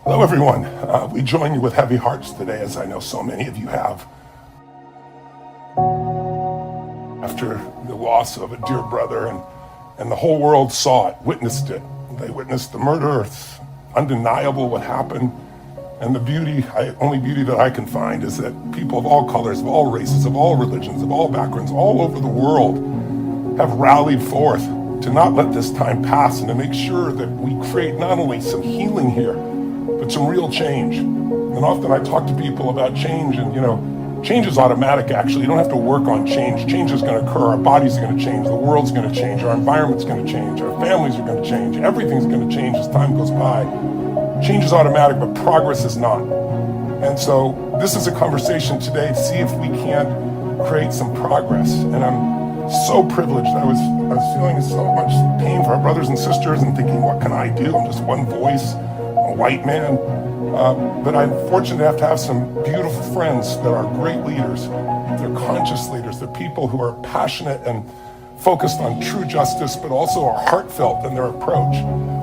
Hello, everyone. We join you with heavy hearts today, as I know so many of you have, after the loss of a dear brother, and the whole world saw it, witnessed it. They witnessed the murder. It's undeniable what happened. And the only beauty that I can find is that people of all colors, of all races, of all religions, of all backgrounds, all over the world have rallied forth to not let this time pass and to make sure that we create not only some healing here, but some real change. And often I talk to people about change, and change is automatic actually. You don't have to work on change. Change is going to occur. Our bodies are going to change. The world's going to change. Our environment's going to change. Our families are going to change. Everything's going to change as time goes by. Change is automatic, but progress is not. And so this is a conversation today to see if we can't create some progress. And I'm so privileged. I was feeling so much pain for our brothers and sisters and thinking, what can I do? I'm just one voice, a white man. But I'm fortunate enough to have some beautiful friends that are great leaders. They're conscious leaders. They're people who are passionate and focused on true justice, but also are heartfelt in their approach.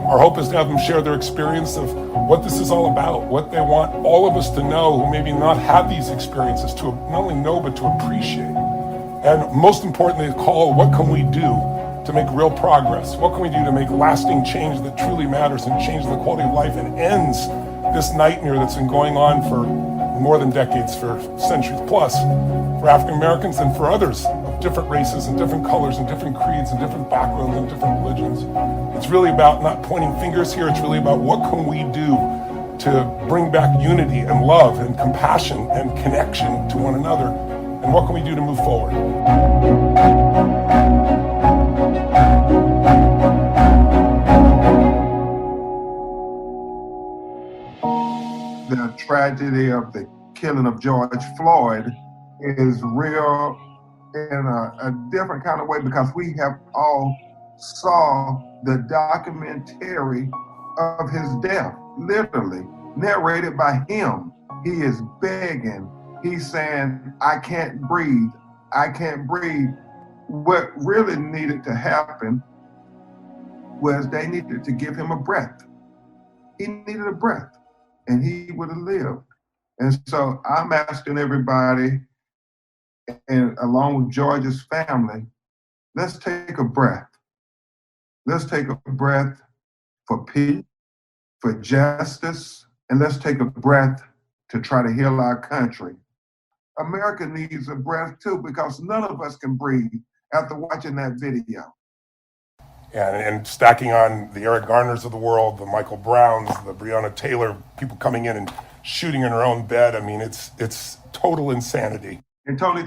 Our hope is to have them share their experience of what this is all about, what they want all of us to know who maybe not have these experiences, to not only know, but to appreciate. And most importantly, to call, what can we do to make real progress? What can we do to make lasting change that truly matters and change the quality of life and ends this nightmare that's been going on for more than decades, for centuries plus, for African Americans and for others of different races and different colors and different creeds and different backgrounds and different religions. It's really about not pointing fingers here. It's really about what can we do to bring back unity and love and compassion and connection to one another, and what can we do to move forward. The tragedy of the killing of George Floyd is real in a different kind of way, because we have all saw the documentary of his death, literally narrated by him. He is begging. He's saying, I can't breathe. I can't breathe. What really needed to happen was they needed to give him a breath. He needed a breath, and he would have lived. And so I'm asking everybody, and along with George's family, let's take a breath. Let's take a breath for peace, for justice, and let's take a breath to try to heal our country. America needs a breath too, because none of us can breathe after watching that video. And stacking on the Eric Garners of the world, the Michael Browns, the Breonna Taylor, people coming in and shooting in her own bed. I mean, it's total insanity. And Tony,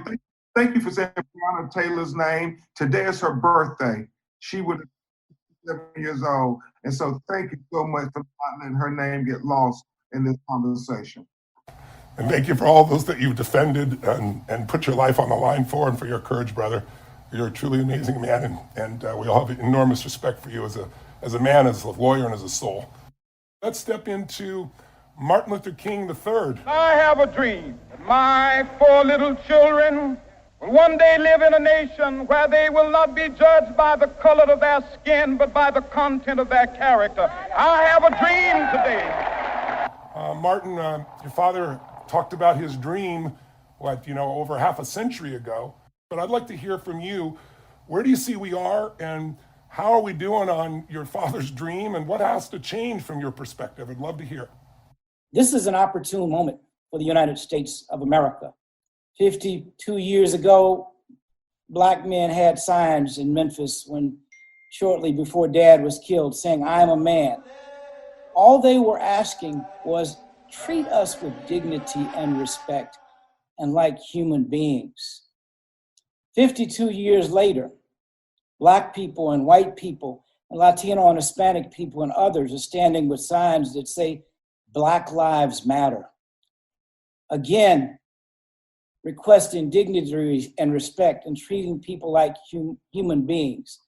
thank you for saying Breonna Taylor's name. Today is her birthday. She would have been 7 years old. And so thank you so much for not letting her name get lost in this conversation. And thank you for all those that you've defended and put your life on the line for, and for your courage, brother. You're a truly amazing man, and we all have enormous respect for you as a man, as a lawyer, and as a soul. Let's step into Martin Luther King III. I have a dream that my 4 little children will one day live in a nation where they will not be judged by the color of their skin, but by the content of their character. I have a dream today. Martin, your father talked about his dream, over half a century ago. But I'd like to hear from you. Where do you see we are, and how are we doing on your father's dream, and what has to change from your perspective? I'd love to hear. This is an opportune moment for the United States of America. 52 years ago, Black men had signs in Memphis shortly before Dad was killed, saying, I am a man. All they were asking was, treat us with dignity and respect and like human beings. 52 years later, Black people and white people and Latino and Hispanic people and others are standing with signs that say, Black lives matter. Again, requesting dignity and respect and treating people like human beings.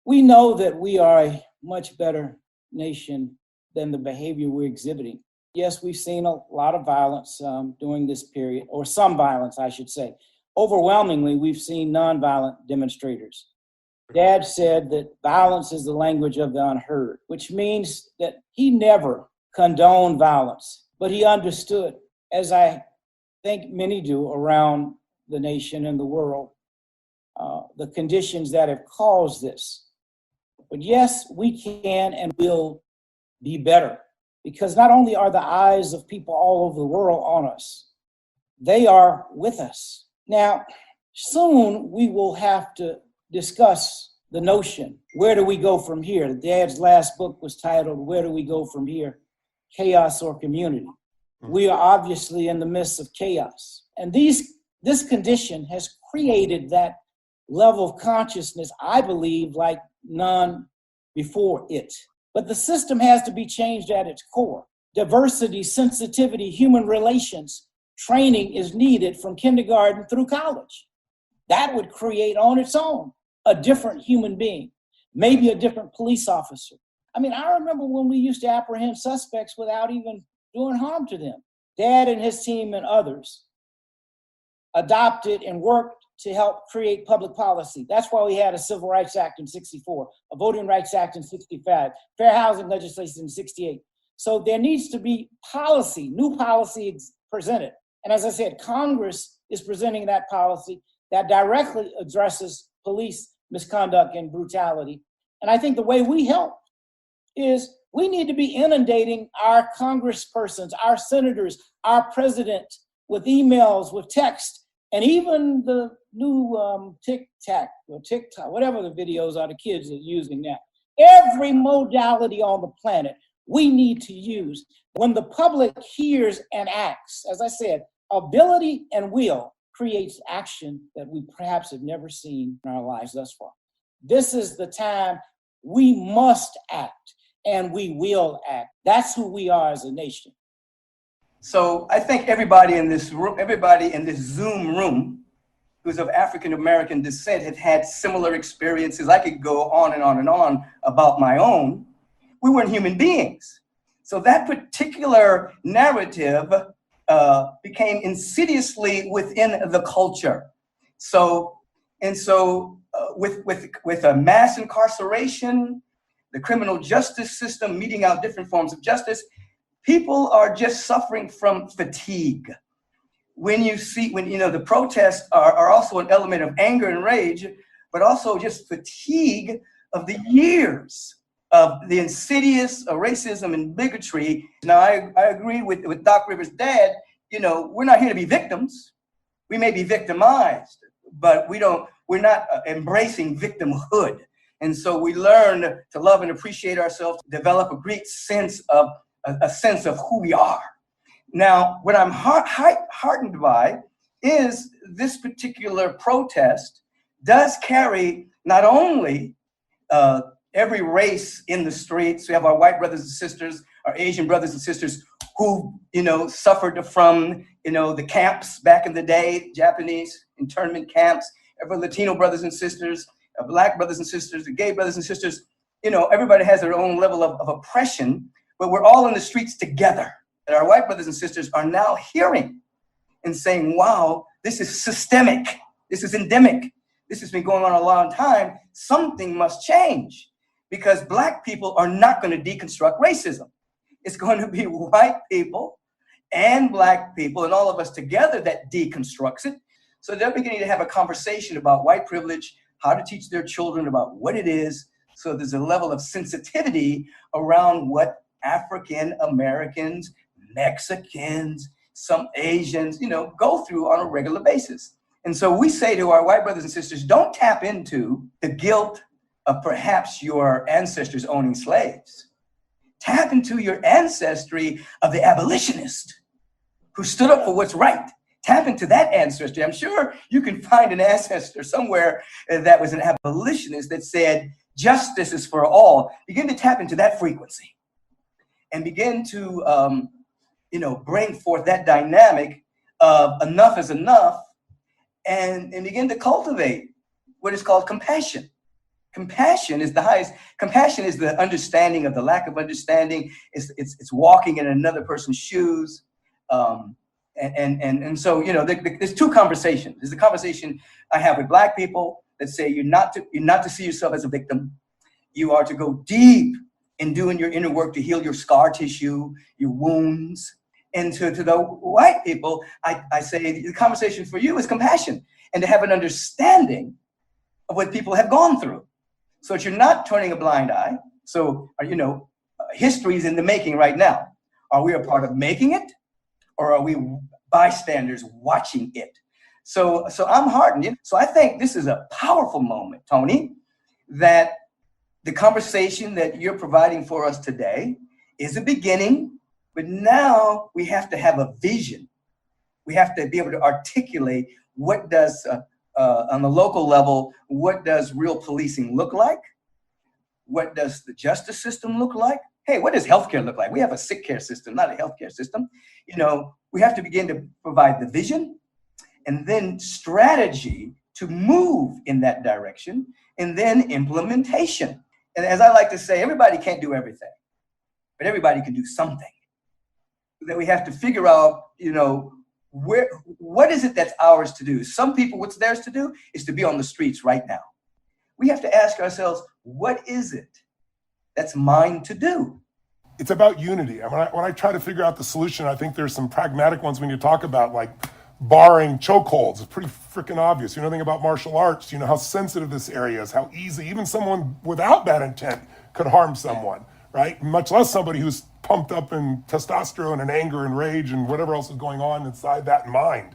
We know that we are a much better nation than the behavior we're exhibiting. Yes, we've seen a lot of violence during this period, or some violence, I should say. Overwhelmingly, we've seen nonviolent demonstrators. Dad said that violence is the language of the unheard, which means that he never condone violence, but he understood, as I think many do around the nation and the world, the conditions that have caused this. But yes, we can and will be better, because not only are the eyes of people all over the world on us, they are with us. Now, soon we will have to discuss the notion, where do we go from here? Dad's last book was titled, Where Do We Go From Here? Chaos or Community? We are obviously in the midst of chaos. And this condition has created that level of consciousness, I believe, like none before it. But the system has to be changed at its core. Diversity, sensitivity, human relations, training is needed from kindergarten through college. That would create on its own a different human being, maybe a different police officer. I mean, I remember when we used to apprehend suspects without even doing harm to them. Dad and his team and others adopted and worked to help create public policy. That's why we had a Civil Rights Act in 64, a Voting Rights Act in 65, fair housing legislation in 68. So there needs to be policy, new policy presented. And as I said, Congress is presenting that policy that directly addresses police misconduct and brutality. And I think the way we help is we need to be inundating our congresspersons, our senators, our president with emails, with text, and even the new TikTok or TikTok, whatever the videos are the kids are using now. Every modality on the planet we need to use. When the public hears and acts, as I said, ability and will creates action that we perhaps have never seen in our lives thus far. This is the time we must act, and we will act. That's who we are as a nation. So I think everybody in this room, everybody in this Zoom room who's of African American descent have had similar experiences. I could go on and on and on about my own. We weren't human beings. So that particular narrative became insidiously within the culture. With a mass incarceration, the criminal justice system meting out different forms of justice, people are just suffering from fatigue. When the protests are also an element of anger and rage, but also just fatigue of the years of the insidious racism and bigotry. Now, I agree with Doc Rivers' dad. We're not here to be victims. We may be victimized, but we're not embracing victimhood. And so we learn to love and appreciate ourselves, develop a great sense of who we are. Now, what I'm heartened by is this particular protest does carry not only every race in the streets. We have our white brothers and sisters, our Asian brothers and sisters who, suffered from, the camps back in the day, Japanese internment camps, every Latino brothers and sisters, Black brothers and sisters, the gay brothers and sisters. Everybody has their own level of oppression, but we're all in the streets together. And our white brothers and sisters are now hearing and saying, wow, this is systemic. This is endemic. This has been going on a long time. Something must change, because Black people are not going to deconstruct racism. It's going to be white people and Black people and all of us together that deconstructs it. So they're beginning to have a conversation about white privilege, how to teach their children about what it is. So there's a level of sensitivity around what African Americans, Mexicans, some Asians, go through on a regular basis. And so we say to our white brothers and sisters, don't tap into the guilt of perhaps your ancestors owning slaves. Tap into your ancestry of the abolitionist who stood up for what's right. Tap into that ancestry. I'm sure you can find an ancestor somewhere that was an abolitionist that said, justice is for all. Begin to tap into that frequency and begin to, bring forth that dynamic of enough is enough, and begin to cultivate what is called compassion. Compassion is the highest. Compassion is the understanding of the lack of understanding. It's walking in another person's shoes. And so, there's two conversations. There's the conversation I have with Black people that say you're not to see yourself as a victim. You are to go deep in doing your inner work to heal your scar tissue, your wounds. And to the white people, I say the conversation for you is compassion and to have an understanding of what people have gone through. So that you're not turning a blind eye. So, history is in the making right now. Are we a part of making it, or are we bystanders watching it? So I'm heartened. So I think this is a powerful moment, Tony, that the conversation that you're providing for us today is a beginning, but now we have to have a vision. We have to be able to articulate what does, on the local level, what does real policing look like? What does the justice system look like? Hey, what does healthcare look like? We have a sick care system, not a healthcare system. We have to begin to provide the vision and then strategy to move in that direction, and then implementation. And as I like to say, everybody can't do everything, but everybody can do something. That we have to figure out, what is it that's ours to do? Some people, what's theirs to do is to be on the streets right now. We have to ask ourselves, what is it that's mine to do? It's about unity. And when I try to figure out the solution, I think there's some pragmatic ones when you talk about like barring chokeholds. It's pretty freaking obvious. You know anything about martial arts, you know how sensitive this area is, how easy even someone without bad intent could harm someone, right? Much less somebody who's pumped up in testosterone and anger and rage and whatever else is going on inside that mind.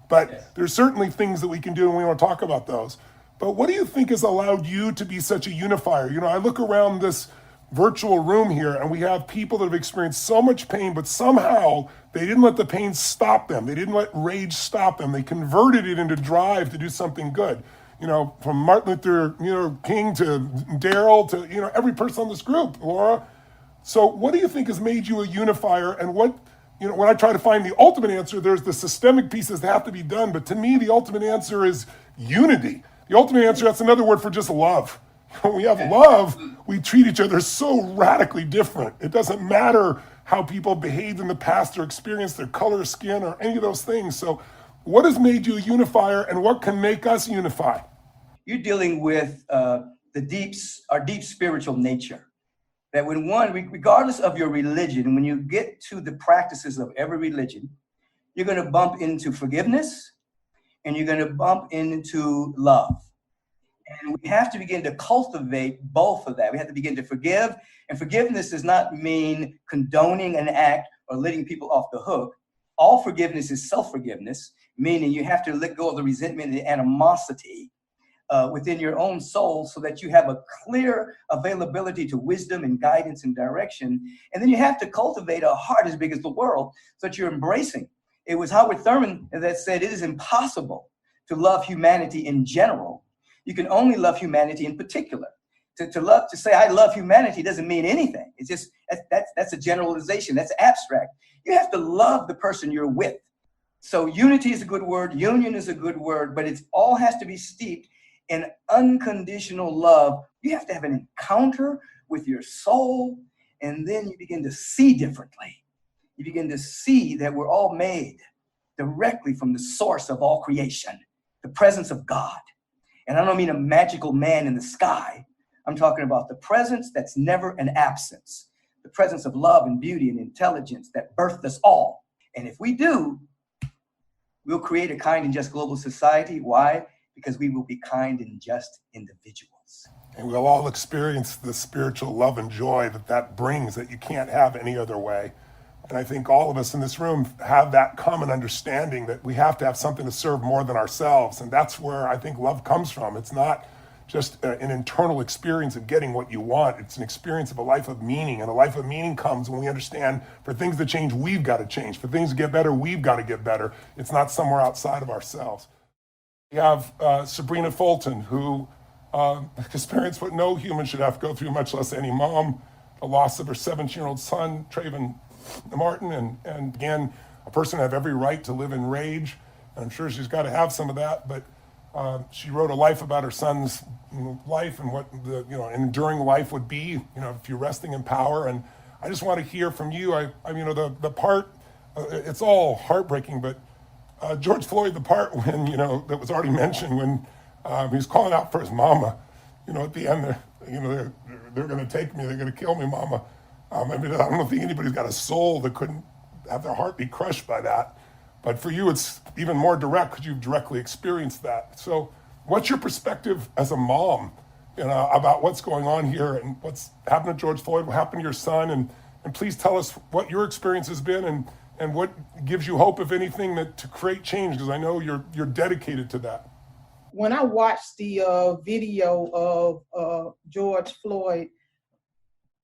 But there's certainly things that we can do, and we want to talk about those. But what do you think has allowed you to be such a unifier? I look around this virtual room here and we have people that have experienced so much pain, but somehow they didn't let the pain stop them. They didn't let rage stop them. They converted it into drive to do something good. From Martin Luther, King to Daryl to, every person on this group, Laura. So what do you think has made you a unifier? And what, when I try to find the ultimate answer, there's the systemic pieces that have to be done. But to me, the ultimate answer is unity. The ultimate answer, that's another word for just love. When we have love, we treat each other so radically different. It doesn't matter how people behaved in the past or experienced their color of skin or any of those things. So what has made you a unifier, and what can make us unify? You're dealing with our deep spiritual nature. That regardless of your religion, when you get to the practices of every religion, you're going to bump into forgiveness and you're going to bump into love. And we have to begin to cultivate both of that. We have to begin to forgive. And forgiveness does not mean condoning an act or letting people off the hook. All forgiveness is self-forgiveness, meaning you have to let go of the resentment and the animosity within your own soul so that you have a clear availability to wisdom and guidance and direction. And then you have to cultivate a heart as big as the world so that you're embracing. It was Howard Thurman that said it is impossible to love humanity in general. You can only love humanity in particular. To say I love humanity doesn't mean anything. It's just that's a generalization. That's abstract. You have to love the person you're with. So unity is a good word. Union is a good word, but it all has to be steeped in unconditional love. You have to have an encounter with your soul, and then you begin to see differently. You begin to see that we're all made directly from the source of all creation, the presence of God. And I don't mean a magical man in the sky. I'm talking about the presence that's never an absence, the presence of love and beauty and intelligence that birthed us all. And if we do, we'll create a kind and just global society. Why? Because we will be kind and just individuals. And we'll all experience the spiritual love and joy that brings that you can't have any other way. And I think all of us in this room have that common understanding that we have to have something to serve more than ourselves. And that's where I think love comes from. It's not just an internal experience of getting what you want. It's an experience of a life of meaning. And a life of meaning comes when we understand for things to change, we've got to change. For things to get better, we've got to get better. It's not somewhere outside of ourselves. We have Sabrina Fulton, who experienced what no human should have to go through, much less any mom, the loss of her 17-year-old son, Trayvon Martin, and again, a person have every right to live in rage. And I'm sure she's got to have some of that, but she wrote a life about her son's life and what the an enduring life would be, if you're resting in power. And I just want to hear from you. The part, it's all heartbreaking, but George Floyd, the part when, that was already mentioned when he was calling out for his mama, at the end there, they're going to take me, they're going to kill me, Mama. I mean, I don't think anybody's got a soul that couldn't have their heart be crushed by that. But for you, it's even more direct because you've directly experienced that. So what's your perspective as a mom, about what's going on here and what's happened to George Floyd, what happened to your son, and please tell us what your experience has been and what gives you hope, if anything, that to create change, because I know you're dedicated to that. When I watched the video of George Floyd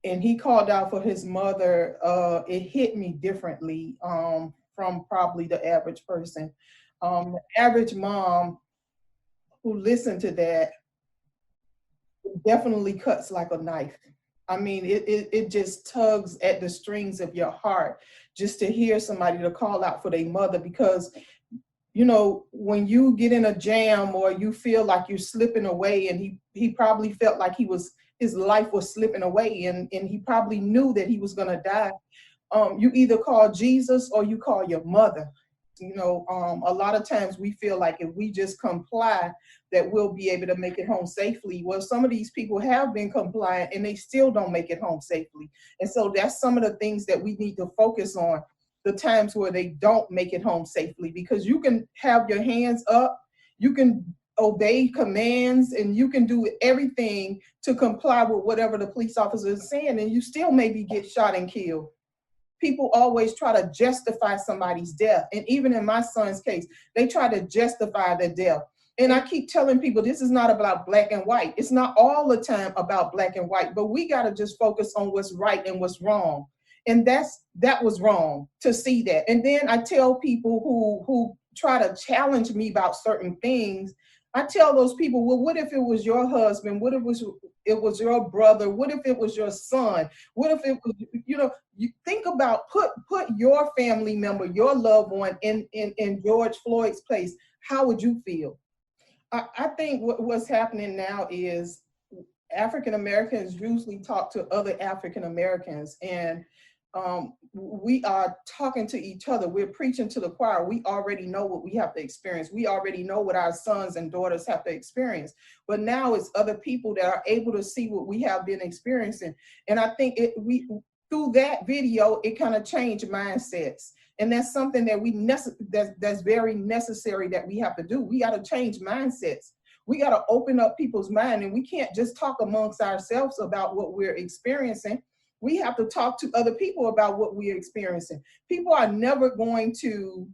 and he called out for his mother, it hit me differently from probably the average person. The average mom who listened to that definitely cuts like a knife. I mean, it just tugs at the strings of your heart just to hear somebody to call out for their mother, because when you get in a jam or you feel like you're slipping away, and he probably felt like his life was slipping away, and he probably knew that he was going to die. You either call Jesus or you call your mother. A lot of times we feel like if we just comply that we'll be able to make it home safely. Well, some of these people have been compliant and they still don't make it home safely. And so that's some of the things that we need to focus on, the times where they don't make it home safely, because you can have your hands up, you can obey commands, and you can do everything to comply with whatever the police officer is saying, and you still maybe get shot and killed. People always try to justify somebody's death. And even in my son's case, they try to justify their death. And I keep telling people, this is not about black and white. It's not all the time about black and white, but we got to just focus on what's right and what's wrong. And that was wrong to see that. And then I tell people who try to challenge me about certain things, I tell those people, well, what if it was your husband? What if it was your brother? What if it was your son? What if it was, you think about, put your family member, your loved one in George Floyd's place. How would you feel? I think what's happening now is African Americans usually talk to other African Americans, and we are talking to each other. We're preaching to the choir. We already know what we have to experience. We already know what our sons and daughters have to experience. But now it's other people that are able to see what we have been experiencing. And I think through that video, it kind of changed mindsets. And that's something that that's very necessary that we have to do. We got to change mindsets. We got to open up people's mind, and we can't just talk amongst ourselves about what we're experiencing. We have to talk to other people about what we're experiencing. People are never going to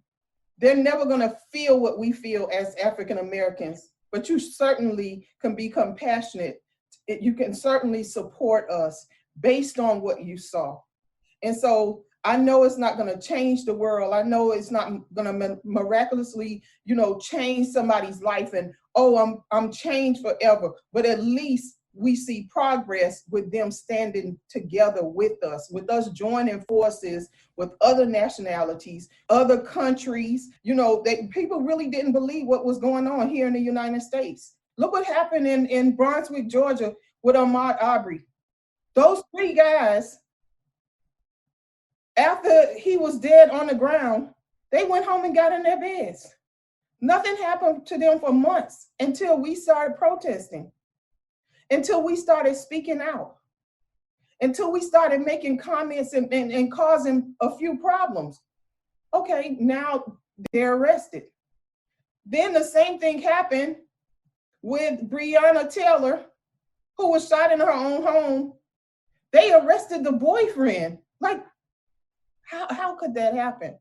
feel what we feel as African Americans, but you certainly can be compassionate. You can certainly support us based on what you saw. And so I know it's not going to change the world. I know it's not going to miraculously, change somebody's life and, oh, I'm changed forever. But at least we see progress with them standing together with us joining forces with other nationalities, other countries. People really didn't believe what was going on here in the United States. Look what happened in Brunswick, Georgia with Ahmaud Arbery. Those three guys, after he was dead on the ground, they went home and got in their beds. Nothing happened to them for months until we started protesting, until we started speaking out, until we started making comments and causing a few problems. Okay, now they're arrested. Then the same thing happened with Breonna Taylor, who was shot in her own home. They arrested the boyfriend. Like, how could that happen?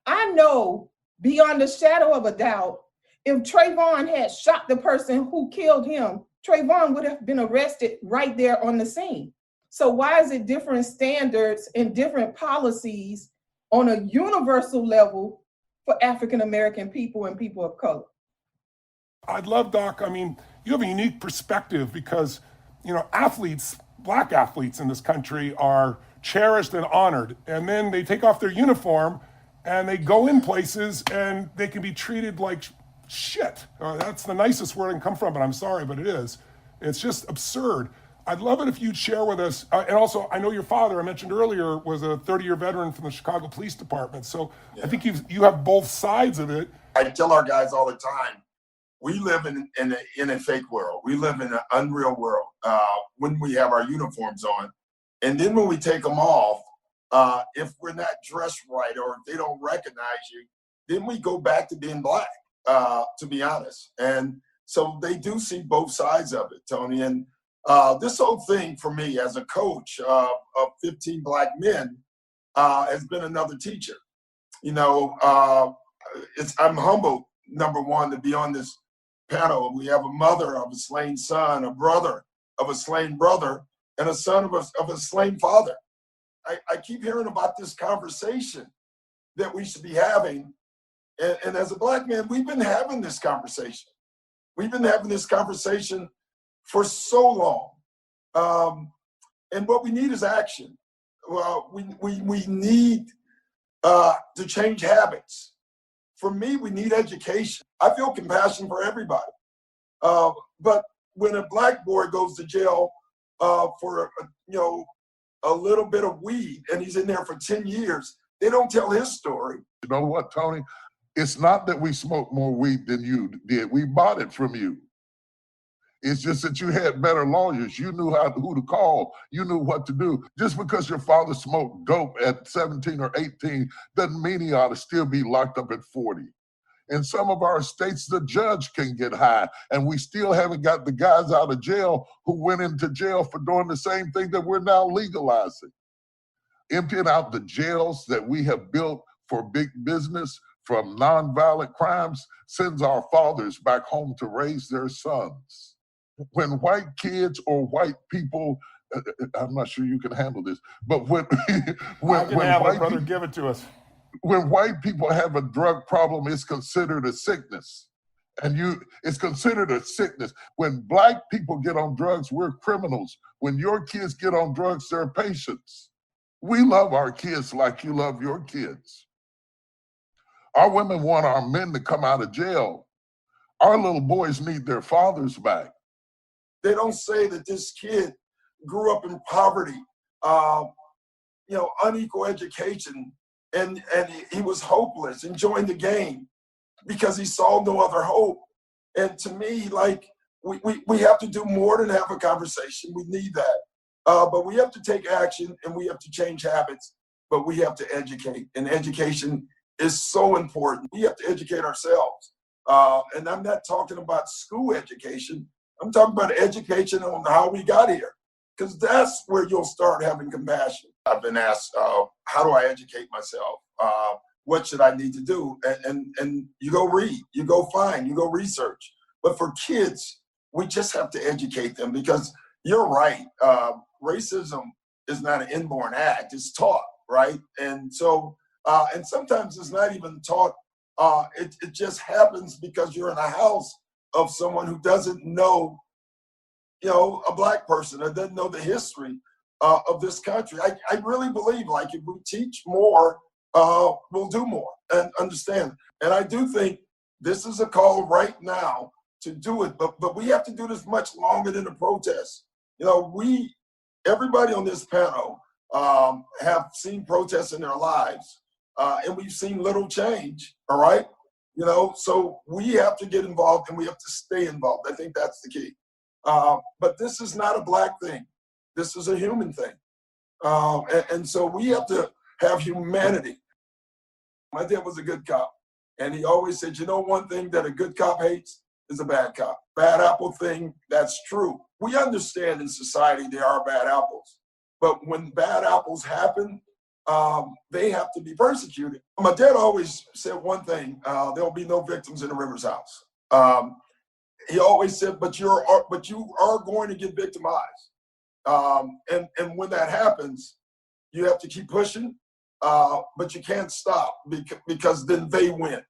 I know beyond a shadow of a doubt, if Trayvon had shot the person who killed him, Trayvon would have been arrested right there on the scene. So why is it different standards and different policies on a universal level for African American people and people of color? I'd love, Doc, you have a unique perspective because, athletes, black athletes in this country are cherished and honored. And then they take off their uniform and they go in places and they can be treated like shit. That's the nicest word I can come from, but I'm sorry, but it is. It's just absurd. I'd love it if you'd share with us. And also, I know your father, I mentioned earlier, was a 30-year veteran from the Chicago Police Department. So yeah. I think you have both sides of it. I tell our guys all the time, we live in a fake world. We live in an unreal world when we have our uniforms on. And then when we take them off, if we're not dressed right or if they don't recognize you, then we go back to being black, to be honest. And so they do see both sides of it, Tony. And this whole thing for me as a coach of 15 black men has been another teacher. You know, I'm humbled, number one, to be on this panel. We have a mother of a slain son, a brother of a slain brother, and a son of a slain father. I keep hearing about this conversation that we should be having. And as a black man, we've been having this conversation. We've been having this conversation for so long. And what we need is action. Well, we need to change habits. For me, we need education. I feel compassion for everybody. But when a black boy goes to jail for a little bit of weed and he's in there for 10 years, they don't tell his story. You know what, Tony? It's not that we smoked more weed than you did. We bought it from you. It's just that you had better lawyers. You knew who to call. You knew what to do. Just because your father smoked dope at 17 or 18 doesn't mean he ought to still be locked up at 40. In some of our states, the judge can get high, and we still haven't got the guys out of jail who went into jail for doing the same thing that we're now legalizing. Emptying out the jails that we have built for big business from nonviolent crimes sends our fathers back home to raise their sons. When white kids or white people, I'm not sure you can handle this, but when white brother, give it to us. When white people have a drug problem, it's considered a sickness. It's considered a sickness. When black people get on drugs, we're criminals. When your kids get on drugs, they're patients. We love our kids like you love your kids. Our women want our men to come out of jail. Our little boys need their fathers back. They don't say that this kid grew up in poverty, unequal education, and he was hopeless and joined the game because he saw no other hope. And to me, like, we have to do more than have a conversation. We need that. But we have to take action and we have to change habits, but we have to educate. And education is so important. We have to educate ourselves. And I'm not talking about school education. I'm talking about education on how we got here, because that's where you'll start having compassion. I've been asked, how do I educate myself? What should I need to do? And you go read, you go find, you go research. But for kids, we just have to educate them, because you're right. Racism is not an inborn act, it's taught, right? And so, and sometimes it's not even taught. It just happens because you're in a house of someone who doesn't know, a black person, or doesn't know the history of this country. I really believe, like, if we teach more, we'll do more and understand. And I do think this is a call right now to do it, but we have to do this much longer than the protest. Everybody on this panel have seen protests in their lives, and we've seen little change, all right? So we have to get involved and we have to stay involved. I think that's the key. But this is not a black thing. This is a human thing. And so we have to have humanity. My dad was a good cop, and he always said, one thing that a good cop hates is a bad cop. Bad apple thing, that's true. We understand in society there are bad apples, but when bad apples happen, they have to be persecuted. My dad always said one thing: there will be no victims in the Rivers house. He always said, but you are going to get victimized, and when that happens, you have to keep pushing, but you can't stop because then they win.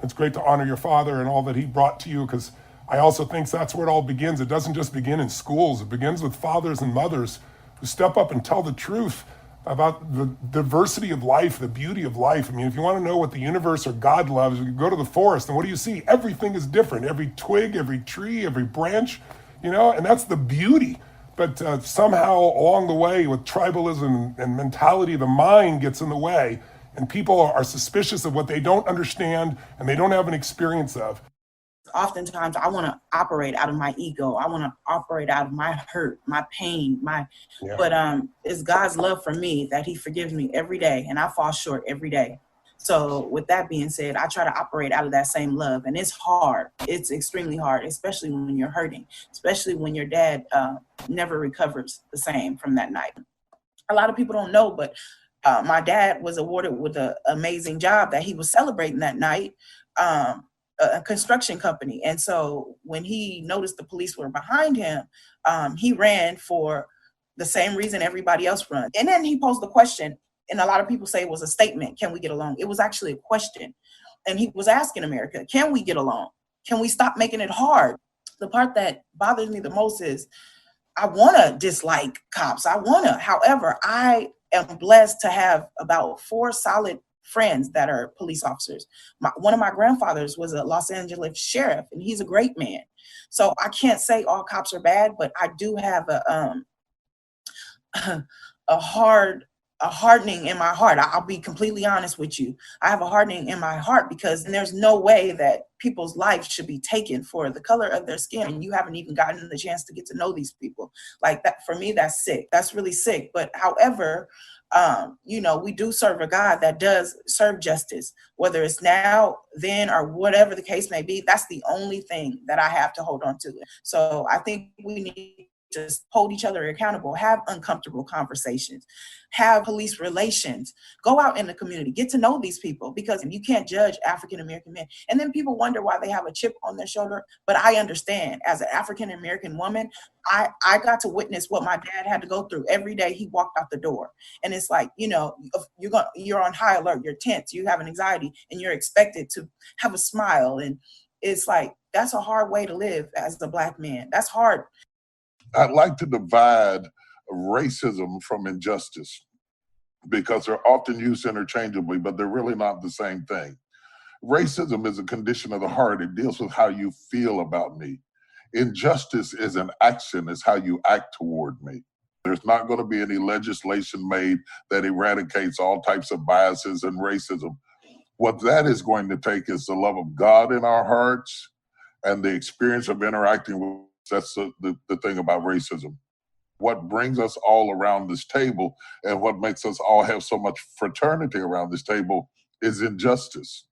It's great to honor your father and all that he brought to you, because I also think that's where it all begins. It doesn't just begin in schools. It begins with fathers and mothers who step up and tell the truth about the diversity of life, the beauty of life. I mean, if you want to know what the universe or God loves, you go to the forest, and what do you see? Everything is different. Every twig, every tree, every branch, and that's the beauty. But somehow along the way, with tribalism and mentality, the mind gets in the way, and people are suspicious of what they don't understand and they don't have an experience of. oftentimes I want to operate out of my ego. I want to operate out of my hurt, my pain, but it's God's love for me that he forgives me every day, and I fall short every day. So with that being said, I try to operate out of that same love, and it's hard. It's extremely hard, especially when you're hurting, especially when your dad never recovers the same from that night. A lot of people don't know, but my dad was awarded with an amazing job that he was celebrating that night, a construction company. And so when he noticed the police were behind him, he ran for the same reason everybody else runs. And then he posed the question, and a lot of people say it was a statement, can we get along? It was actually a question. And he was asking America, can we get along? Can we stop making it hard? The part that bothers me the most is I want to dislike cops. However, I am blessed to have about 4 solid friends that are police officers. One of my grandfathers was a Los Angeles sheriff, and he's a great man. So I can't say all cops are bad, but I do have a hardening in my heart. I'll be completely honest with you. I have a hardening in my heart because there's no way that people's lives should be taken for the color of their skin, and you haven't even gotten the chance to get to know these people. Like that, for me, that's sick. That's really sick. But however, we do serve a God that does serve justice, whether it's now, then, or whatever the case may be. That's the only thing that I have to hold on to. So I think we need to hold each other accountable, have uncomfortable conversations, have police relations, go out in the community, get to know these people, because you can't judge African-American men. And then people wonder why they have a chip on their shoulder. But I understand, as an African-American woman, I got to witness what my dad had to go through every day he walked out the door. And it's like, you're on high alert, you're tense, you have an anxiety, and you're expected to have a smile. And it's like, that's a hard way to live as a Black man. That's hard. I'd like to divide racism from injustice because they're often used interchangeably, but they're really not the same thing. Racism is a condition of the heart. It deals with how you feel about me. Injustice is an action, it's how you act toward me. There's not going to be any legislation made that eradicates all types of biases and racism. What that is going to take is the love of God in our hearts and the experience of interacting with. That's the thing about racism. What brings us all around this table and what makes us all have so much fraternity around this table is injustice.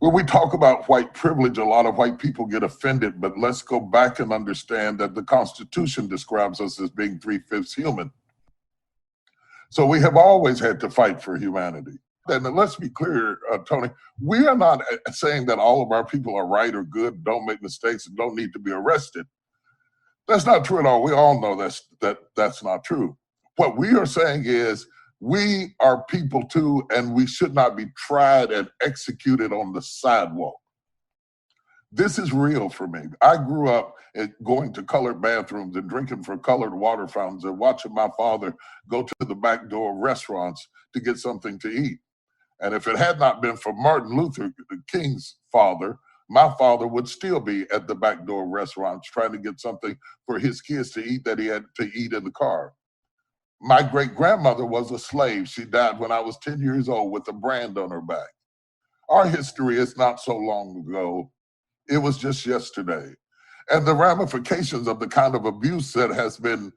When we talk about white privilege, a lot of white people get offended, but let's go back and understand that the Constitution describes us as being 3/5 human. So we have always had to fight for humanity. And let's be clear, Tony, we are not saying that all of our people are right or good, don't make mistakes, and don't need to be arrested. That's not true at all. We all know that's not true. What we are saying is we are people too, and we should not be tried and executed on the sidewalk. This is real for me. I grew up going to colored bathrooms and drinking from colored water fountains and watching my father go to the back door of restaurants to get something to eat. And if it had not been for Martin Luther King's father, my father would still be at the back door of restaurants trying to get something for his kids to eat that he had to eat in the car. My great-grandmother was a slave. She died when I was 10 years old with a brand on her back. Our history is not so long ago. It was just yesterday. And the ramifications of the kind of abuse that has been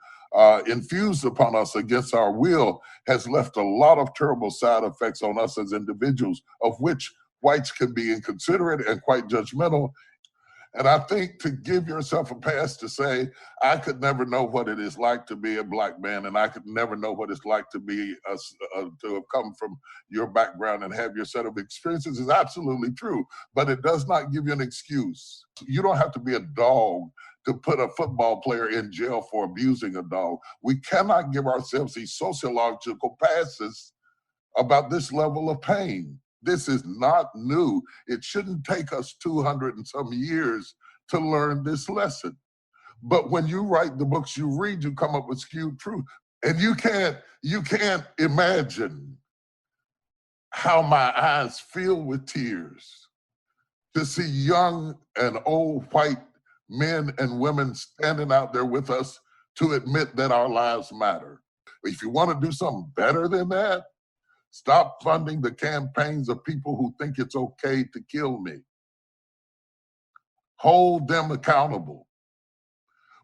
infused upon us against our will has left a lot of terrible side effects on us as individuals, of which whites can be inconsiderate and quite judgmental. And I think to give yourself a pass to say, I could never know what it is like to be a Black man, and I could never know what it's like to be to have come from your background and have your set of experiences is absolutely true, but it does not give you an excuse. You don't have to be a dog to put a football player in jail for abusing a dog. We cannot give ourselves these sociological passes about this level of pain. This is not new. It shouldn't take us 200 and some years to learn this lesson. But when you write the books you read, you come up with skewed truth. And you can't imagine how my eyes fill with tears to see young and old white men and women standing out there with us to admit that our lives matter. If you want to do something better than that, stop funding the campaigns of people who think it's okay to kill me. Hold them accountable.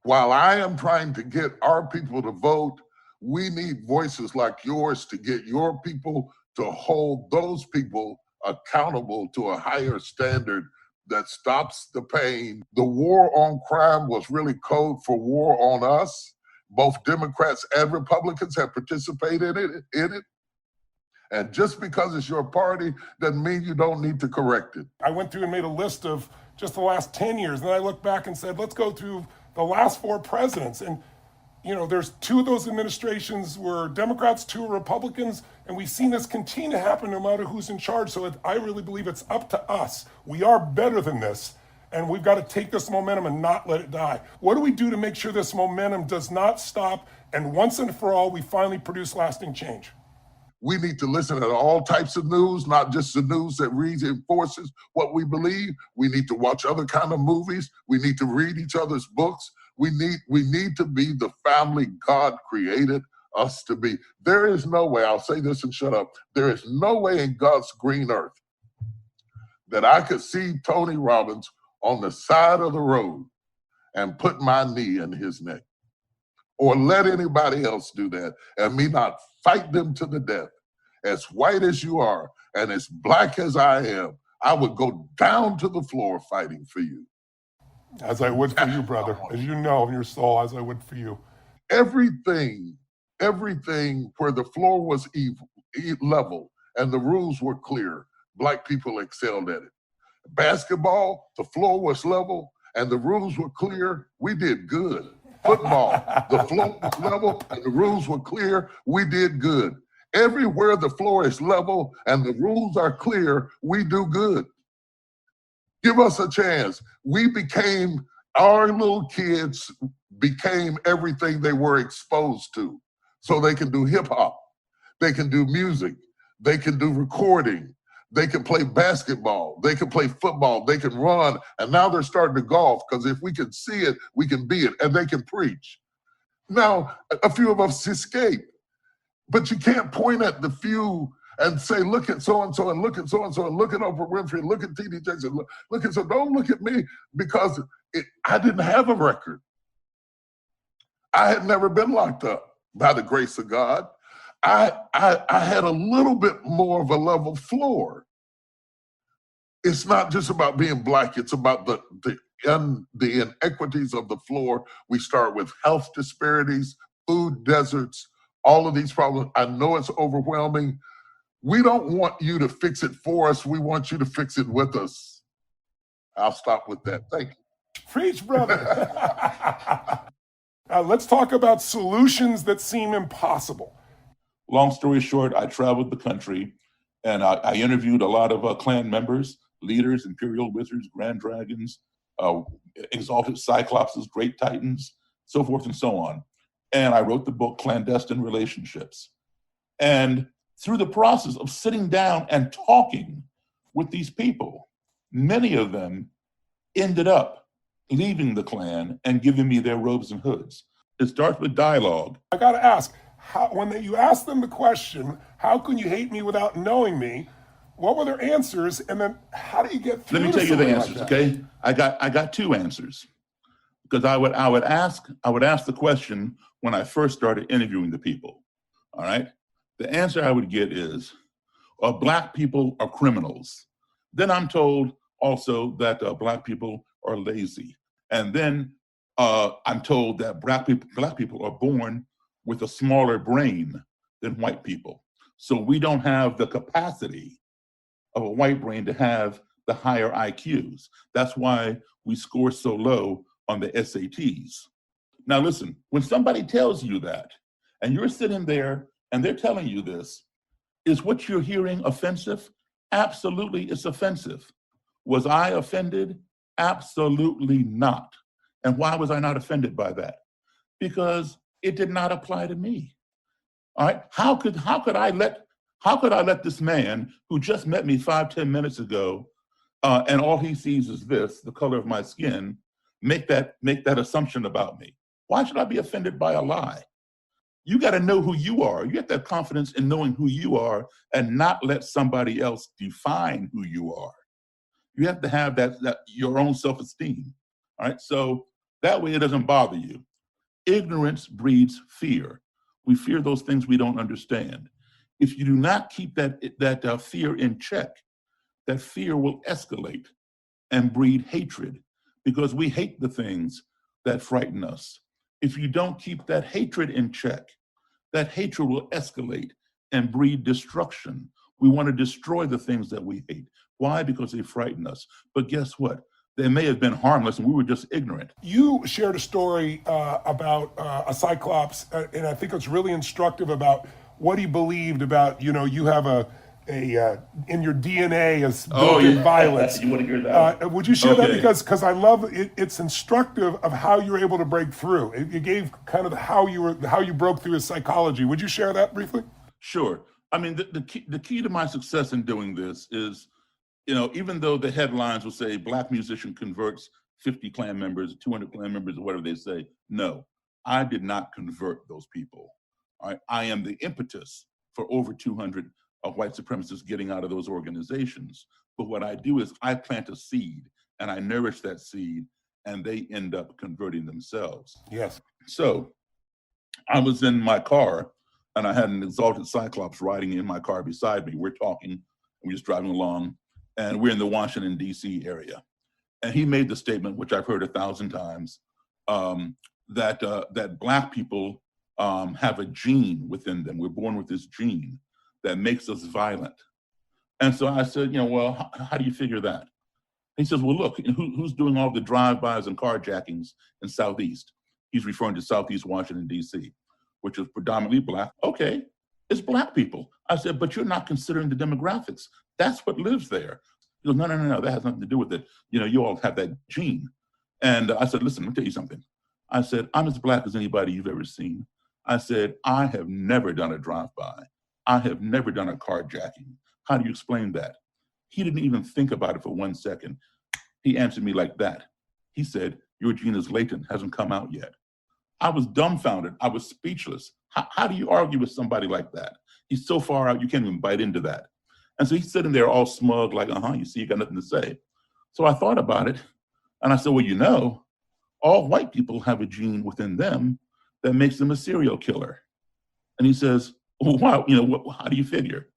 While I am trying to get our people to vote, we need voices like yours to get your people to hold those people accountable to a higher standard that stops the pain. The war on crime was really code for war on us. Both Democrats and Republicans have participated in it. And just because it's your party doesn't mean you don't need to correct it. I went through and made a list of just the last 10 years, and then I looked back and said, let's go through the last 4 presidents. And, you know, there's 2 of those administrations were Democrats, 2 were Republicans, and we've seen this continue to happen no matter who's in charge. So I really believe it's up to us. We are better than this, and we've got to take this momentum and not let it die. What do we do to make sure this momentum does not stop, and once and for all, we finally produce lasting change? We need to listen to all types of news, not just the news that reinforces what we believe. We need to watch other kind of movies. We need to read each other's books. We need to be the family God created us to be. There is no way, I'll say this and shut up, there is no way in God's green earth that I could see Tony Robbins on the side of the road and put my knee in his neck, or let anybody else do that, and me not fight them to the death. As white as you are and as black as I am, I would go down to the floor fighting for you. As I would for you, brother, as you know in your soul, as I would for you. Everything where the floor was level and the rules were clear, black people excelled at it. Basketball, the floor was level and the rules were clear, we did good. Football, the floor was level and the rules were clear, we did good. Everywhere the floor is level and the rules are clear, we do good. Give us a chance. Our little kids became everything they were exposed to. So they can do hip hop, they can do music, they can do recording, they can play basketball, they can play football, they can run, and now they're starting to golf, because if we can see it, we can be it, and they can preach. Now, a few of us escape, but you can't point at the few and say, look at so-and-so, and look at so-and-so, and look at Oprah Winfrey, and look at T.D. Jakes, and look at so, don't look at me, because I didn't have a record. I had never been locked up by the grace of God. I had a little bit more of a level floor. It's not just about being black, it's about the inequities of the floor. We start with health disparities, food deserts, all of these problems. I know it's overwhelming. We don't want you to fix it for us. We want you to fix it with us. I'll stop with that. Thank you. Preach, brother. Let's talk about solutions that seem impossible. Long story short, I traveled the country and I interviewed a lot of Klan members, leaders, Imperial Wizards, Grand Dragons, Exalted Cyclopses, Great Titans, so forth and so on. And I wrote the book, Clandestine Relationships. And through the process of sitting down and talking with these people, many of them ended up leaving the Klan and giving me their robes and hoods. It starts with dialogue. I gotta ask, when you ask them the question, how can you hate me without knowing me? What were their answers? And then how do you get through? Let me tell you the answers, okay? I got 2 answers. Because I would ask the question when I first started interviewing the people, all right? The answer I would get is, black people are criminals. Then I'm told also that black people are lazy. And then I'm told that black people are born with a smaller brain than white people. So we don't have the capacity of a white brain to have the higher IQs. That's why we score so low on the SATs. Now listen, when somebody tells you that, and you're sitting there and they're telling you this, is what you're hearing offensive? Absolutely, it's offensive. Was I offended? Absolutely not. And why was I not offended by that? Because it did not apply to me. All right, how could I let this man who just met me 5-10 minutes ago, and all he sees is this, the color of my skin, make that assumption about me? Why should I be offended by a lie? You got to know who you are. You get that confidence in knowing who you are and not let somebody else define who you are. You have to have that your own self-esteem. All right. So that way it doesn't bother you. Ignorance breeds fear. We fear those things we don't understand. If you do not keep that fear in check, that fear will escalate and breed hatred, because we hate the things that frighten us. If you don't keep that hatred in check, that hatred will escalate and breed destruction. We want to destroy the things that we hate. Why? Because they frighten us. But guess what? They may have been harmless and we were just ignorant. You shared a story about a Cyclops, and I think it's really instructive about what he believed about, you have a in your DNA as built-in violence. You want to hear that? Would you share that? Because I love it. It's instructive of how you're able to break through. It gave kind of how you broke through his psychology. Would you share that briefly? Sure. I mean, the key to my success in doing this is, even though the headlines will say Black musician converts 50 Klan members, 200 Klan members, or whatever they say, no, I did not convert those people. All right? I am the impetus for over 200 white supremacists getting out of those organizations. But what I do is I plant a seed and I nourish that seed, and they end up converting themselves. Yes. So I was in my car and I had an exalted Cyclops riding in my car beside me. We're talking, we're just driving along, and we're in the Washington, D.C. area. And he made the statement, which I've heard 1,000 times, that Black people have a gene within them. We're born with this gene that makes us violent. And so I said, well, how do you figure that? He says, well, look, who's doing all the drive-bys and carjackings in Southeast? He's referring to Southeast Washington, D.C., which is predominantly Black. Okay, it's Black people. I said, but you're not considering the demographics. That's what lives there. He goes, no, that has nothing to do with it. You all have that gene. And I said, listen, let me tell you something. I said, I'm as Black as anybody you've ever seen. I said, I have never done a drive-by. I have never done a carjacking. How do you explain that? He didn't even think about it for 1 second. He answered me like that. He said, your gene is latent, hasn't come out yet. I was dumbfounded. I was speechless. How do you argue with somebody like that? He's so far out, you can't even bite into that. And so he's sitting there all smug, like, you see, you got nothing to say. So I thought about it, and I said, well, all white people have a gene within them that makes them a serial killer. And he says, well, wow, how do you figure?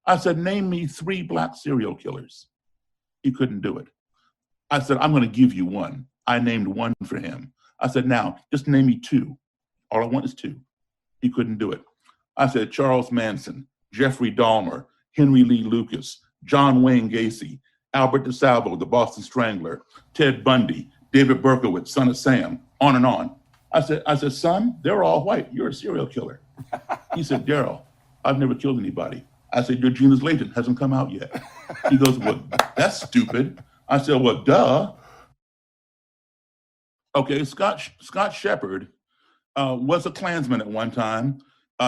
I said, name me 3 Black serial killers. He couldn't do it. I said, I'm going to give you one. I named one for him. I said, now, just name me 2. All I want is 2. He couldn't do it. I said, Charles Manson, Jeffrey Dahmer, Henry Lee Lucas, John Wayne Gacy, Albert DeSalvo, the Boston Strangler, Ted Bundy, David Berkowitz, son of Sam, on and on. I said, son, they're all white. You're a serial killer. He said, Daryl, I've never killed anybody. I said, your gene is latent, hasn't come out yet. He goes, well, that's stupid. I said, well, duh. Okay, Scott Shepard was a Klansman at one time.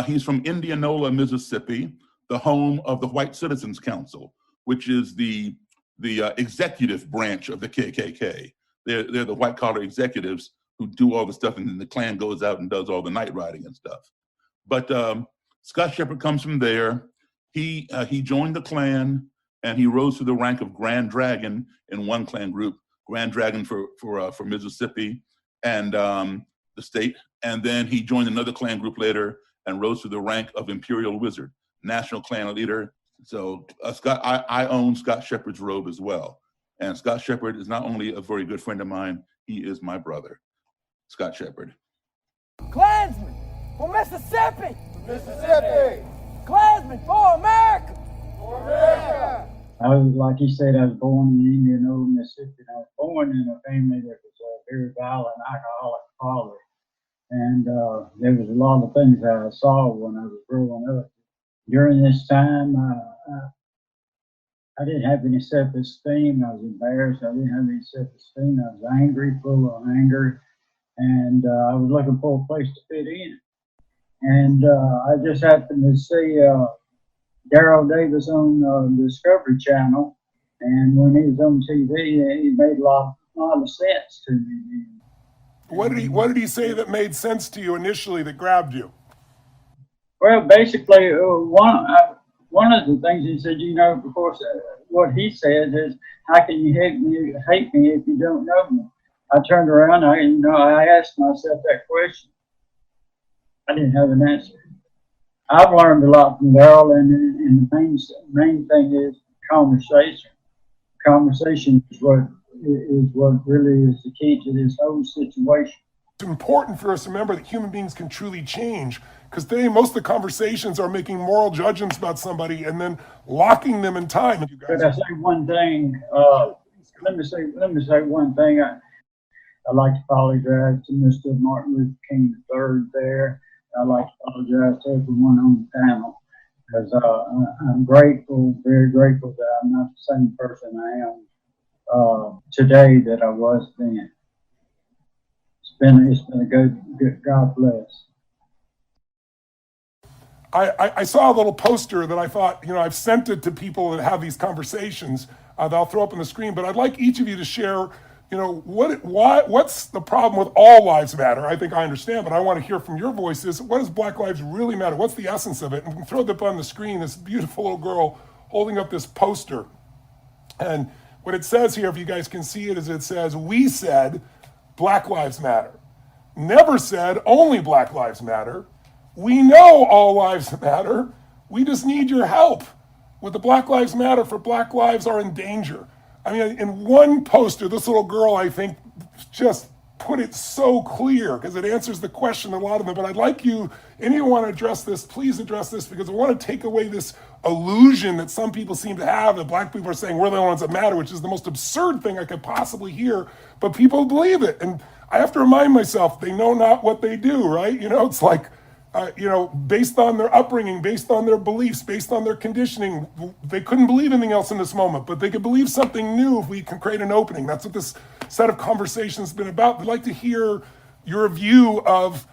He's from Indianola, Mississippi, the home of the White Citizens Council, which is the executive branch of the KKK. They're the white collar executives who do all the stuff, and then the Klan goes out and does all the night riding and stuff. But Scott Shepard comes from there. He joined the Klan, and he rose to the rank of Grand Dragon in one Klan group, Grand Dragon for Mississippi and the state. And then he joined another Klan group later and rose to the rank of Imperial Wizard, National Klan leader. So I own Scott Shepard's robe as well. And Scott Shepard is not only a very good friend of mine, he is my brother, Scott Shepard. Klansman for Mississippi! Mississippi! Klansman for America! For America! Like he said, I was born in Indianola, Mississippi. I was born in a family that was a very violent alcoholic father. And there was a lot of things that I saw when I was growing up. During this time, I didn't have any self-esteem. I was embarrassed. I didn't have any self-esteem. I was angry, full of anger. And I was looking for a place to fit in. And I just happened to see Daryl Davis on Discovery Channel. And when he was on TV, he made a lot of sense to me. What did he say that made sense to you initially, that grabbed you? Well, basically, one of the things he said, of course, what he says is, how can you hate me if you don't know me? I turned around, I asked myself that question. I didn't have an answer. I've learned a lot from Daryl, and the main thing is conversation. Conversation is what really is the key to this whole situation. It's important for us to remember that human beings can truly change, because today most of the conversations are making moral judgments about somebody and then locking them in time. Could I say one thing? Let me say one thing. I'd like to apologize to Mr. Martin Luther King III there. I'd like to apologize to everyone on the panel, because I'm grateful, very grateful that I'm not the same person I am today that I was then. It's been a good God bless. I saw a little poster that I thought, I've sent it to people that have these conversations that I'll throw up on the screen, but I'd like each of you to share, what's the problem with all lives matter? I think I understand, but I want to hear from your voices. What does Black lives really matter? What's the essence of it? And we can throw it up on the screen, this beautiful little girl holding up this poster. And what it says here, if you guys can see it, is it says, we said Black lives matter. Never said only Black lives matter. We know all lives matter. We just need your help with the Black Lives Matter, for Black lives are in danger. I mean, in one poster, this little girl, I think, just put it so clear, because it answers the question, a lot of them. But I'd like you, anyone want to address this, please address this, because I want to take away this illusion that some people seem to have, that Black people are saying we're the only ones that matter, which is the most absurd thing I could possibly hear, but people believe it. And I have to remind myself, they know not what they do, right? It's like, based on their upbringing, based on their beliefs, based on their conditioning, they couldn't believe anything else in this moment, but they could believe something new if we can create an opening. That's what this set of conversations has been about. We'd like to hear your view of,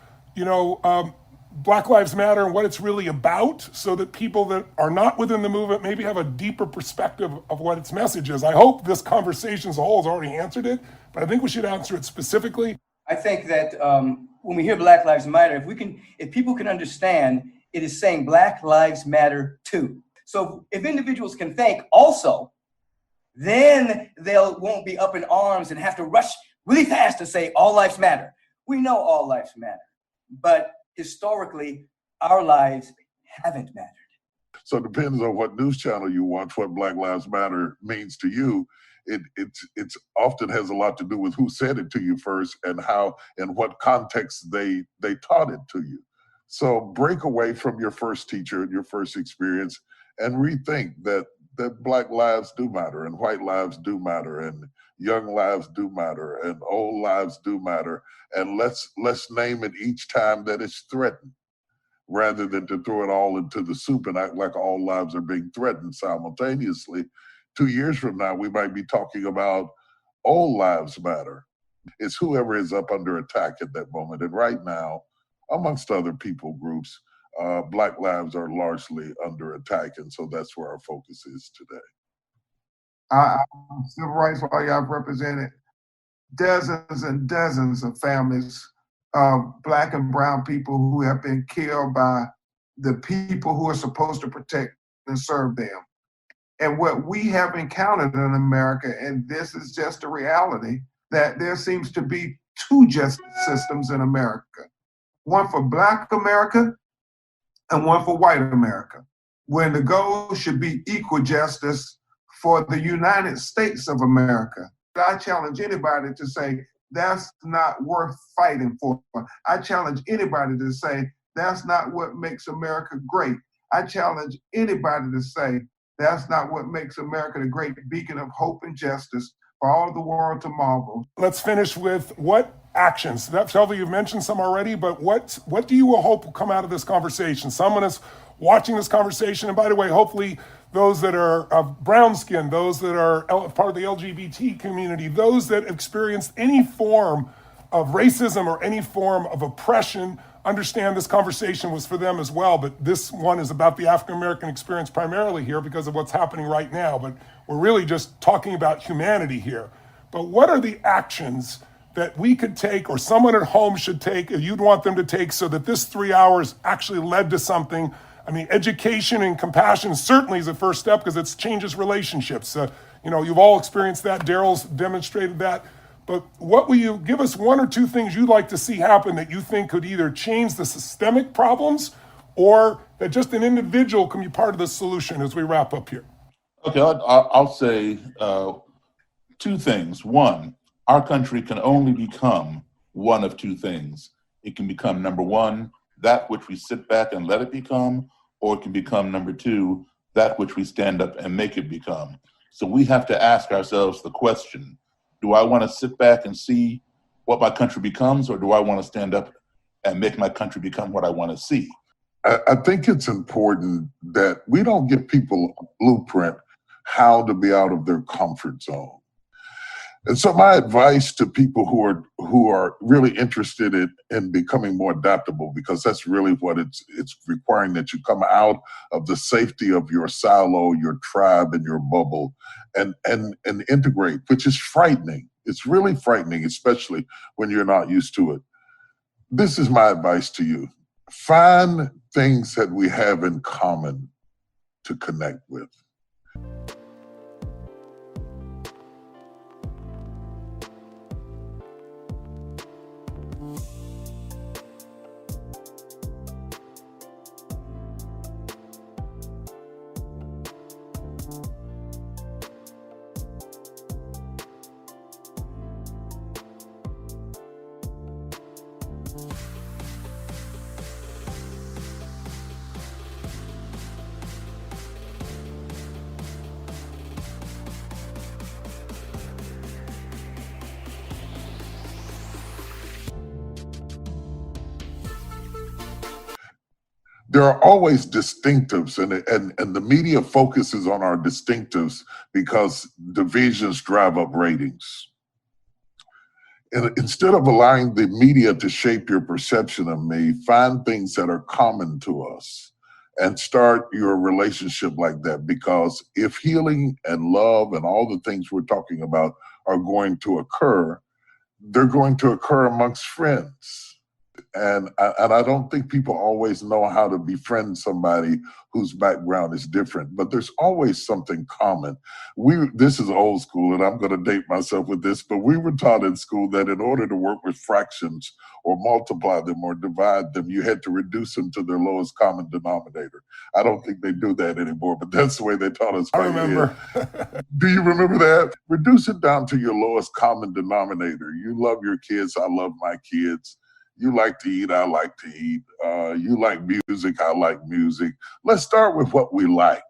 Black Lives Matter and what it's really about, so that people that are not within the movement maybe have a deeper perspective of what its message is. I hope this conversation as a whole has already answered it, but I think we should answer it specifically. I think that when we hear Black Lives Matter, if people can understand, it is saying Black Lives Matter too. So if individuals can think also, then they won't be up in arms and have to rush really fast to say all lives matter. We know all lives matter, but historically, our lives haven't mattered. So it depends on what news channel you watch, what Black Lives Matter means to you. It's often has a lot to do with who said it to you first, and how and what context they taught it to you. So break away from your first teacher and your first experience, and rethink that Black lives do matter, and white lives do matter, and young lives do matter, and old lives do matter. And let's name it each time that it's threatened, rather than to throw it all into the soup and act like all lives are being threatened simultaneously. 2 years from now, we might be talking about all lives matter. It's whoever is up under attack at that moment. And right now, amongst other people groups, Black lives are largely under attack. And so that's where our focus is today. Civil rights law, I've represented dozens and dozens of families of Black and brown people who have been killed by the people who are supposed to protect and serve them. And what we have encountered in America, and this is just a reality, that there seems to be two justice systems in America. One for Black America and one for white America, when the goal should be equal justice for the United States of America. I challenge anybody to say, that's not worth fighting for. I challenge anybody to say, that's not what makes America great. I challenge anybody to say, that's not what makes America the great beacon of hope and justice for all of the world to marvel. Let's finish with what actions. Shelby, you've mentioned some already, but what do you hope will come out of this conversation? Someone is watching this conversation, and by the way, hopefully those that are of brown skin, those that are part of the LGBT community, those that experienced any form of racism or any form of oppression, understand this conversation was for them as well, but this one is about the African-American experience primarily here because of what's happening right now, but we're really just talking about humanity here. But what are the actions that we could take, or someone at home should take, or you'd want them to take, so that this 3 hours actually led to something? I mean, education and compassion certainly is the first step because it changes relationships. You've all experienced that. Daryl's demonstrated that. But what will you give us one or two things you'd like to see happen that you think could either change the systemic problems or that just an individual can be part of the solution as we wrap up here? Okay, I'll say two things. One, our country can only become one of two things. It can become, number one, that which we sit back and let it become, or it can become, number two, that which we stand up and make it become. So we have to ask ourselves the question, do I want to sit back and see what my country becomes, or do I want to stand up and make my country become what I want to see? I think it's important that we don't give people a blueprint how to be out of their comfort zone. And so my advice to people who are really interested in becoming more adaptable, because that's really what it's requiring, that you come out of the safety of your silo, your tribe, and your bubble, and integrate, which is frightening. It's really frightening, especially when you're not used to it. This is my advice to you. Find things that we have in common to connect with. There are always distinctives, and the media focuses on our distinctives because divisions drive up ratings. And instead of allowing the media to shape your perception of me, find things that are common to us and start your relationship like that. Because if healing and love and all the things we're talking about are going to occur, they're going to occur amongst friends. And I don't think people always know how to befriend somebody whose background is different, but there's always something common. This is old school, and I'm going to date myself with this, but we were taught in school that in order to work with fractions or multiply them or divide them, you had to reduce them to their lowest common denominator. I don't think they do that anymore, but that's the way they taught us. I remember. Do you remember that? Reduce it down to your lowest common denominator. You love your kids, I love my kids. You like to eat, I like to eat. You like music, I like music. Let's start with what we like.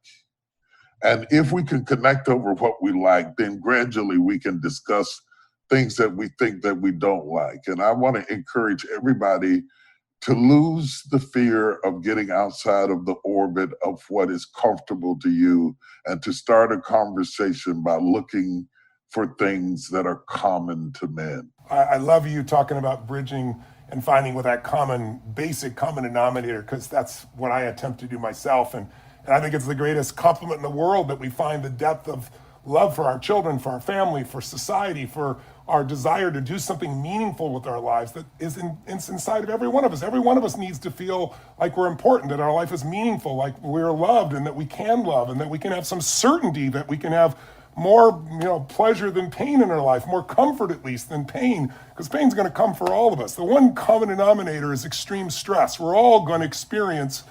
And if we can connect over what we like, then gradually we can discuss things that we think that we don't like. And I want to encourage everybody to lose the fear of getting outside of the orbit of what is comfortable to you and to start a conversation by looking for things that are common to men. I love you talking about bridging and finding with that basic common denominator, because that's what I attempt to do myself. And I think it's the greatest compliment in the world that we find the depth of love for our children, for our family, for society, for our desire to do something meaningful with our lives that is inside of every one of us. Every one of us needs to feel like we're important, that our life is meaningful, like we're loved, and that we can love, and that we can have some certainty that we can have more pleasure than pain in our life, more comfort at least than pain, because pain's going to come for all of us. The one common denominator is extreme stress. We're all going to experience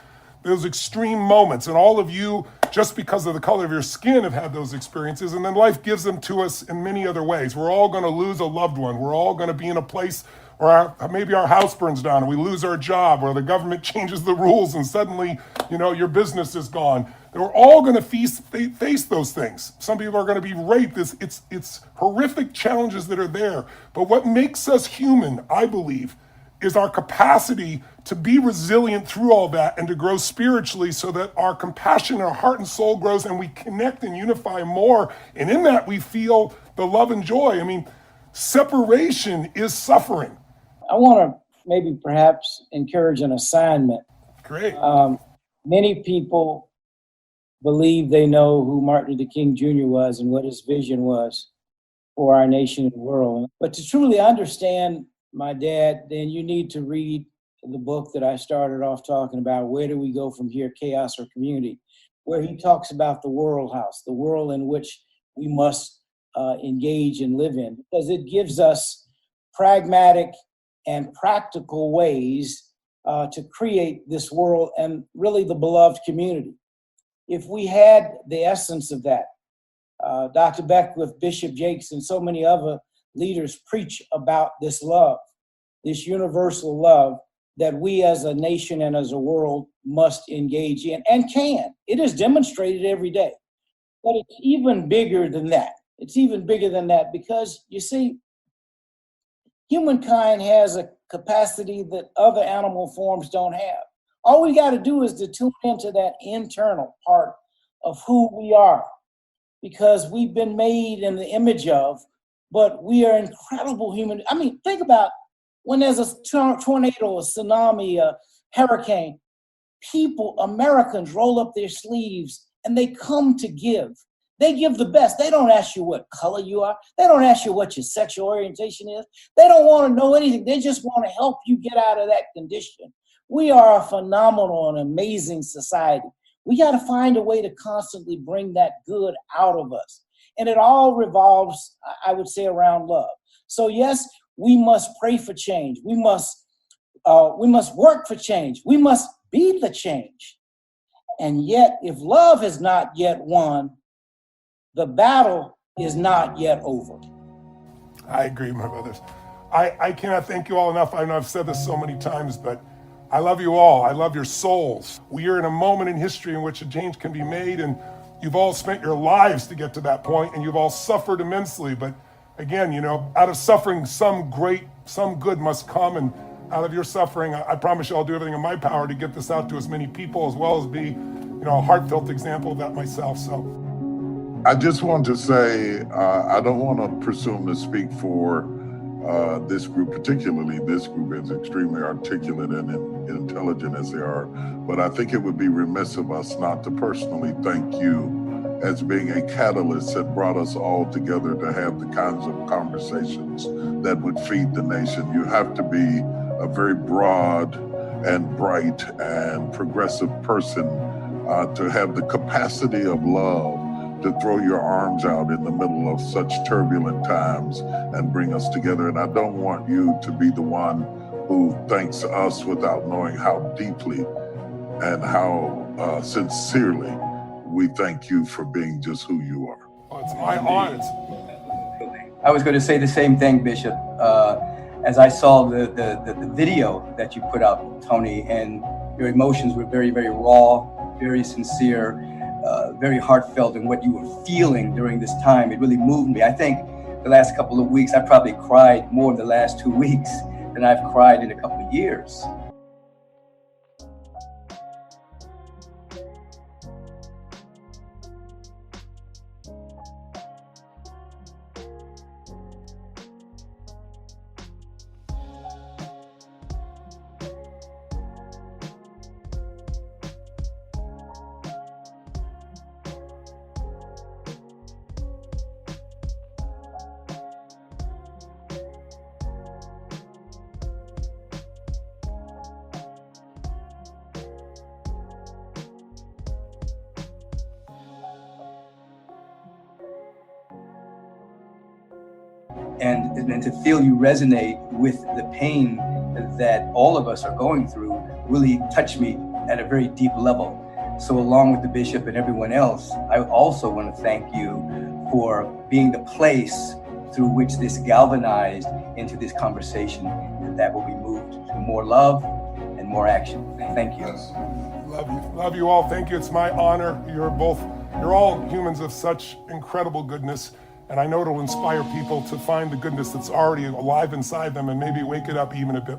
those extreme moments, and all of you, just because of the color of your skin, have had those experiences, and then life gives them to us in many other ways. We're all going to lose a loved one. We're all going to be in a place or maybe our house burns down and we lose our job, or the government changes the rules and suddenly, your business is gone. We're all going to face those things. Some people are going to be raped. It's horrific challenges that are there. But what makes us human, I believe, is our capacity to be resilient through all that and to grow spiritually so that our compassion, our heart and soul grows and we connect and unify more. And in that we feel the love and joy. I mean, separation is suffering. I want to maybe perhaps encourage an assignment. Great. Many people believe they know who Martin Luther King Jr. was and what his vision was for our nation and world. But to truly understand my dad, then you need to read the book that I started off talking about, Where Do We Go From Here, Chaos or Community, where he talks about the world house, the world in which we must engage and live in, because it gives us pragmatic and practical ways to create this world and really the beloved community. If we had the essence of that, Dr. Beckwith, Bishop Jakes, and so many other leaders preach about this love, this universal love that we as a nation and as a world must engage in and can. It is demonstrated every day. But it's even bigger than that. It's even bigger than that because, you see, humankind has a capacity that other animal forms don't have. All we got to do is to tune into that internal part of who we are, because we've been made in the image of, but we are incredible human. I mean, think about when there's a tornado, a tsunami, a hurricane, people, Americans roll up their sleeves and they come to give. They give the best. They don't ask you what color you are. They don't ask you what your sexual orientation is. They don't want to know anything. They just want to help you get out of that condition. We are a phenomenal and amazing society. We got to find a way to constantly bring that good out of us. And it all revolves, I would say, around love. So yes, we must pray for change. We must work for change. We must be the change. And yet, if love has not yet won, the battle is not yet over. I agree, my brothers. I cannot thank you all enough. I know I've said this so many times, but I love you all. I love your souls. We are in a moment in history in which a change can be made, and you've all spent your lives to get to that point, and you've all suffered immensely. But again, you know, out of suffering, some good must come, and out of your suffering, I promise you I'll do everything in my power to get this out to as many people, as well as be, you know, a heartfelt example of that myself. So I just want to say, I don't want to presume to speak for this group, particularly this group is extremely articulate and intelligent as they are, but I think it would be remiss of us not to personally thank you as being a catalyst that brought us all together to have the kinds of conversations that would feed the nation. You have to be a very broad and bright and progressive person to have the capacity of love to throw your arms out in the middle of such turbulent times and bring us together. And I don't want you to be the one who thanks us without knowing how deeply and how sincerely we thank you for being just who you are. oh, it's my honor. I was going to say the same thing, Bishop. As I saw the video that you put out, Tony, and your emotions were very, very raw, very sincere, very heartfelt in what you were feeling during this time. It really moved me. I think the last couple of weeks, I probably cried more in the last 2 weeks than I've cried in a couple of years. And to feel you resonate with the pain that all of us are going through really touched me at a very deep level. So along with the bishop and everyone else, I also want to thank you for being the place through which this galvanized into this conversation that will be moved to more love and more action. Thank you. Love you all. Thank you. It's my honor. You're all humans of such incredible goodness. And I know it'll inspire people to find the goodness that's already alive inside them and maybe wake it up even a bit